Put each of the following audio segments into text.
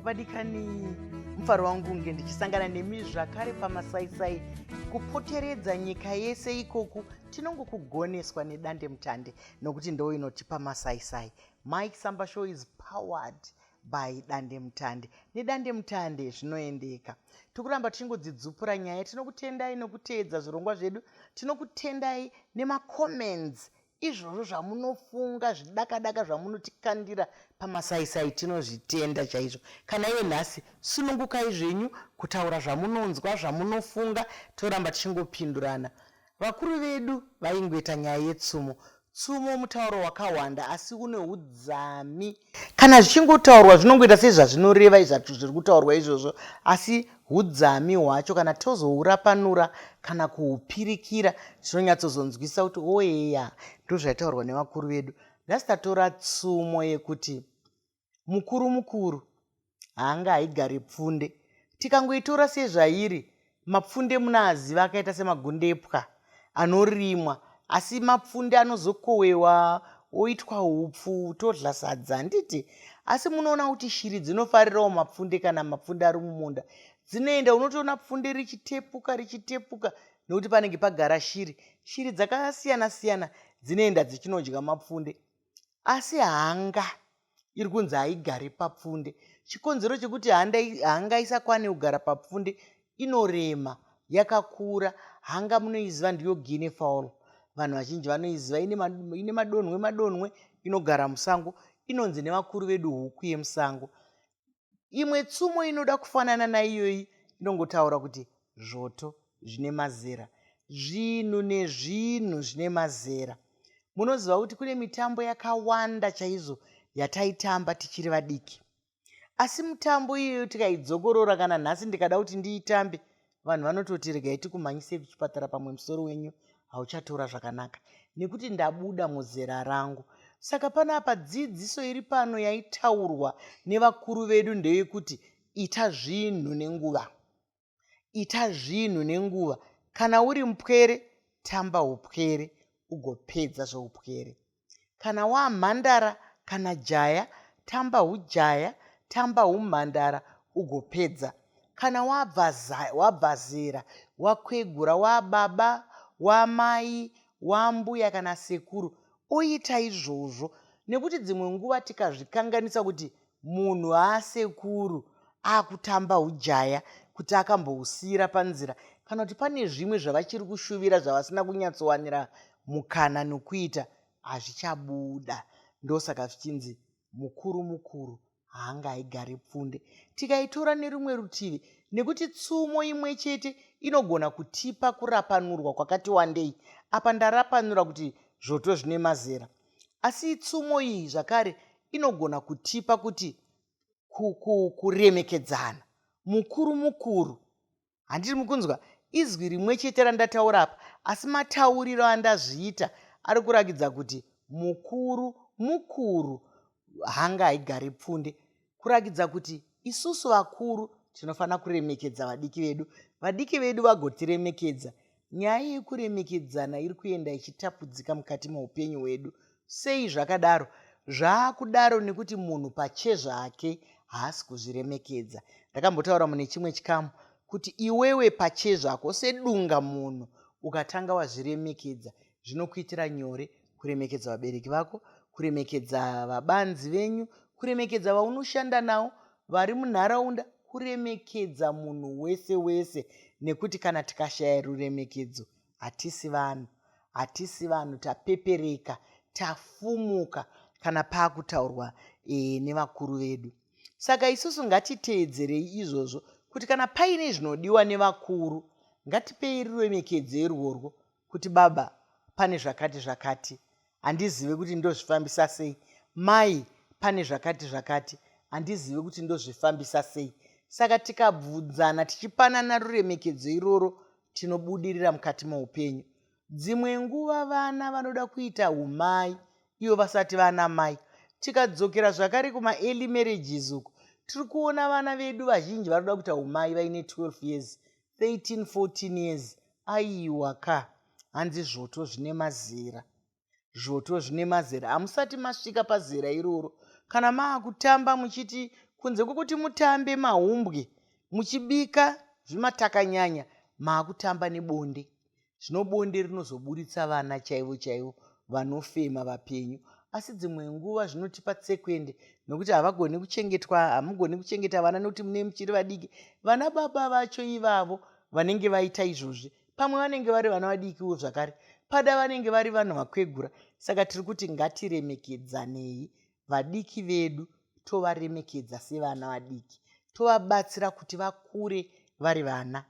Vadikani, mufaro wangu nge ndichisangana nemi zvakare pamasaisai kupoteredza nyika yese ikoku tinongokugoneswa nedande mutande nokuti ndo inotipa masaisai. Maichisambashow is powered by dande mutande. Nedande mutande zvinoendeka. Tikuramba tichingodzidzupura nyaya, tinokutendai nokuteedza zvirongwa zvedu, tinokutendai nemacomments. Izvozvo zvamunofunga zvidakadaka zvamunotikandira pamasaisai tinozvitenda chaizvo. Kana iwe nhasi sunungukai zvenyu kutaura zvamunonzwa zvamunofunga, toramba tichingopindurana. Vakuru vedu vaingoita nyaya yetsumo. Tsumo mutauro wakawanda asi une hudzami. Kana zvichingotaurwa zvinongoita sezvazvinoreva izvatu zviri kutaurwa izvozvo, asi hudzami hwacho kana tozourapanura kana kuhupirikira zvinonyatsozonzwisa kuti oyeya ndozvaitaurwa nevakuru vedu. Nhasi tatora tsumo yekuti mukuru Hanga Haigare Pfunde. Tikangoitora sezvairi, mapfunde munaziva akaita semagundepwa anorimwa, asi mapfunde anozokowewa oitwa hupfu todla sadza handiti. Asi munoona kuti shiri dzinofarirawo mapfunde. Kana mapfunde ari mumunda dzinoenda, unotoona pfunde richitepuka nokuti panenge pagara shiri. Shiri dzakasiyana siyana dzinoenda dzichinodya mapfunde. Asi hanga iri kunzi haigare papfunde. Chikonzero chekuti hanga isakwane kugara papfunde, inorema, yakakura. Hanga munoiziva ndiyo guinea fowl. Vanhu vazhinji vanoiziva ine madonhwe inogara musango. Inonzi nevakuru vedu huku yemusango. Imwe tsumo inoda kufanana naiyoyi inongotaura kuti zvoto zvine mazera. Zvinhu nezvinhu zvine mazera. Munoziva kuti kune mitambo yakawanda chaizvo yataitamba tichiri vadiki. Asi mitambo iyoyo tikaidzogorora, kana nhasi ndikada kuti ndiitambe, vanhu vanototi regai tikumhanyise kuchipatara, pamwe musoro wenyu hauchatora zvakanaka, nekuti ndabuda muzera rangu. Saka panapa dzidziso iri pano yaitaurwa nevakuru vedu ndeyekuti ita zvinhu nenguva. Ita zvinhu nenguva. Kana uri mupwere, tamba upwere ugopedza zveupwere. Kana wamhandara kana jaya, tamba hujaya, tamba humhandara ugopedza. Kana wabva zera, wakwegura, wababa, wamai, wambuya kana sekuru, oita izvozvo. Nekuti dzimwe nguva tikazvikanganisa kuti munhu aasekuru akutamba hujaya kuti akambohusiyira panzira, kana kuti pane zvimwe zvavachiri kushuvira zvavasina kunyatsowanira mukana nokuita, hazvichabuda. Ndosaka zvichinzi mukuru Hanga Haigare Pfunde. Tikaitora nerimwe rutivi, nekuti tsumo imwe chete inogona kutipa kurapanurwa kwakati wandei. Apa ndarapanura kuti zvoto zvine mazera. Asi tsumo iyi zvakare inogona kutipa kuti kuremekedzana. Mukuru. Handiri mukunzwa izwi rimwe chete randataura apa, asi matauriro andazviita ari kurakidza kuti mukuru Hanga Haigare Pfunde, kurakidza kuti isusu vakuru tinofanira kuremekedza vadiki vedu. Vadiki vedu vagotiremekedza. Nyaya yekuremekedzana iri kuenda ichitapudzika mukati meupenyu hwedu. Sei zvakadaro? Zvaakudaro nekuti munhu pachezvake haasi kuzviremekedza. Ndakambotaura mune chimwe chikamu kuti iwewe pachezvako sedunga munhu ukatanga wazviremekedza, zvinokuitira nyore kuremekedza vabereki vako, kuremekedza vabanzi venyu, kuremekedza vaunoshanda navo, vari munharaunda, kuremekedza munhu wese. Nekuti kana tikashaya ruremekedzo hatisi vanhu, tapepereka, tafumuka kana paakutaurwa nevakuru vedu. Saka isusu ngatiteedzerei izvozvo kuti kana paine zvinodiwa nevakuru, ngatipei ruremekedzo irworwo, kuti baba pane zvakati, handizive kuti ndozvifambisa sei. Mai pane zvakati, handizive kuti ndozvifambisa sei. Saka tikabvunzana tichipanana ruremekedzo iroro, tinobudirira mukati meupenyu. Dzimwe nguva vana vanoda kuita umai ivo vasati vana mai. Tikadzokera zvakare kuma early marriages uku, tiri kuona vana vedu vazhinji vanoda kuita umai vaine 12 years, 13, 14 years. Aiwa ka, hanzi zvoto zvine mazera. Hamusati masvika pazera iroro. Kana maakutamba muchiti kunze kwokuti mutambe mahumbwe muchibika zvimatakanyanya, maakutamba nebonde. Zvino bonde rinozoburitsa vana chaivo chaivo vanofema vapenyu. Asi dzimwe nguva zvinotipa tsekwende nokuti hamugoni kuchengeta vana nokuti mune muchiri vadiki. Vana baba vacho ivavo vanenge vaita izvozvi pamwe vanenge vari vana vadikiwo zvakare, pada vanenge vari vanhu vakwegura. Saka tiri kuti ngatiremekedzanei vadiki vedu, tovaremekedza sevana vadiki, tovabatsira kuti vakure vari vana.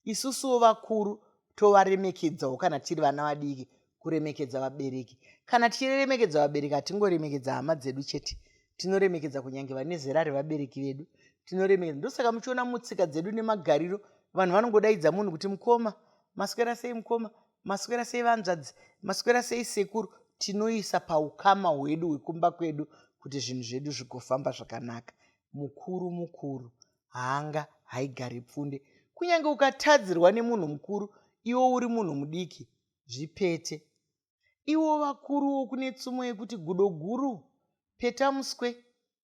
Isusuwo vakuru tovaremekedzawo kana tiri vana vadiki, kuremekedza vabereki. Kana tichiremekedza vabereki, hatingoremekedza hama dzedu chete, tinoremekedza kunyange vane zera revabereki vedu, tinoremekedza. Ndosaka muchiona mutsika dzedu nemagariro vanhu vanongodaidza munhu kuti mukoma, maswera sei mukoma, maswera sei vanzvadzi, maswera sei sekuru. Tinoisa paukama hwedu hwekumba kwedu kuti zvinhu zvedu zvigofamba zvakanaka. Mukuru mukuru, Hanga, Haigare, Pfunde. Kunyange ukatadzirwa nemunhu mukuru, iwo uri munhu mudiki, zvipete. Iwo vakuruwo kune tsumo yekuti gudo guru, peta muswe,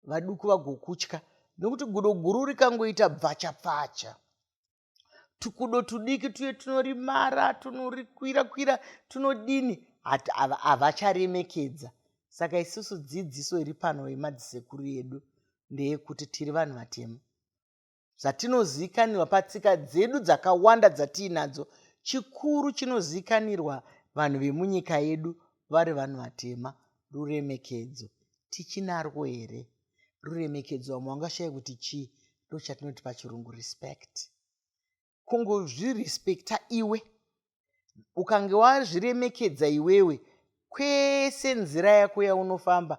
vaduku vagokutya. Nokuti gudo guru rikangoita bvacha-bvacha, tukudo tudiki tuye tunorimara, tunorikwira-kwira, tunodini, havacharemekedza. Saka isusu dzidziso iri pano yemadzisekuru edu ndeyekuti tiri vanhu vatema. Zvatinozivikanirwa patsika dzedu dzakawanda dzatiinadzo, chikuru chinozivikanirwa vanhu vemunyika yedu vari vanhu vatema, ruremekedzo. Tichinarwo here? Ruremekedzo vamwe vangashaya kuti chii? Ndo chatinoti pachirungu respect. Kungozvirespekta iwe, ukange wazviremekedza iwewe, kwese nzira yako yaunofamba,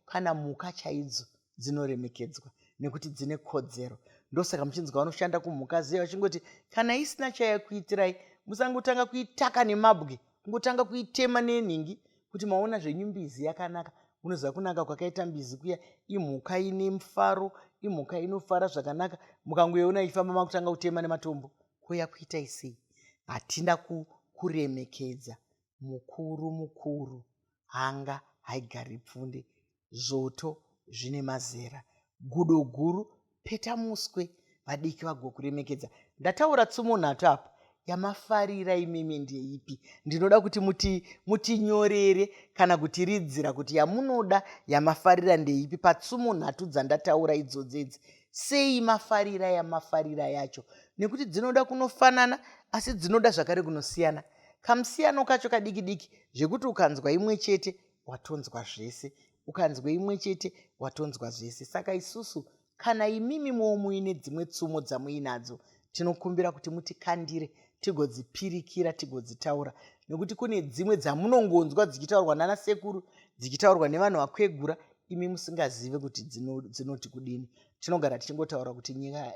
kana mhuka chaidzo dzinoremekedzwa nekuti dzine kodzero. Ndosaka muchinzwa vanoshanda kumhuka ziya vachingoti kana isina chayakuitirai, musangotanga kuitaka nemabwe, kungotanga kuitema nenhingi, kuti maona zvenyumbizi yakanaka. Munoziva kunaka kwakaita mbizi kuya, imhuka ine mufaro, imhuka inofara zvakanaka. Mukangoiona ifamba makutanga kutema nematombo, koyakuitai sei? Hatina kuremekedza. Mukuru mukuru, Hanga, Haigare, Pfunde. Zvoto zvine mazera, gudo guru, peta muswe, vadiki vagokuremekedza. Ndataura tsumo nhatu apa, yamafarira imimi ndeipi? Ndinoda kuti mutinyorere kana kutiridzira kuti yamunoda yamafarira ndeipi patsumo nhatu dzandataura idzodzedzi. Sei mafarira yamafarira yacho? Nekuti dzinoda kunofanana asi dzinoda zvakare kunosiyana. Kamusiyano kacho kadiki diki zvekuti ukanzwa imwe chete watonzwa zvese, ukanzwa imwe chete watonzwa zvese. Saka isusu kana imimi muine dzimwe tsumo dzamuinadzo, tinokumbira kuti mutikandire tigodzipirikira, tigodzitaura. Nekuti kune dzimwe dzamunongonzwa dzichitaurwa nana sekuru, dzichitaurwa nevanhu vakwegura, imi musingazive kuti dzinoti kudini. Tinogara tichingotaura kuti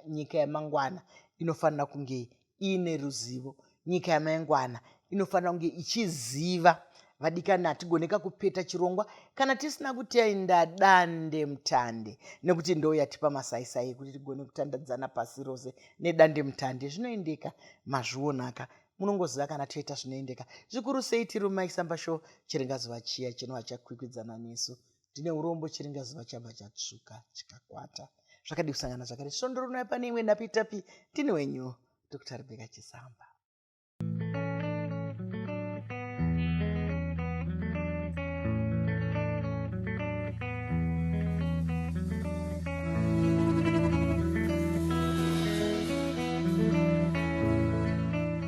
nyika yamangwana inofanira kunge ine ruzivo. Nyika yamangwana inofanira kunge ichiziva. Vadikani hatigoneka kupeta chirongwa kana tisina kutenda dande mutande, nekuti ndo yatipa masaisai ekuti tigone kutandadzana pasi rose nedande mutande. Zvinoendeka, mazvionaka, munongoziva kana toita zvinoendeka. Zvikuru sei tiri maichisambashow, chiringazuva chiya chinova chakwikwidzana nesu. Ndine urombo chiringazuva chabva chatsvuka chikakwata. Zvakadi kusangana zvakare. Shondoro naya pane imwe napitapi, ndine wenyu Dr. Rebecca Chisamba.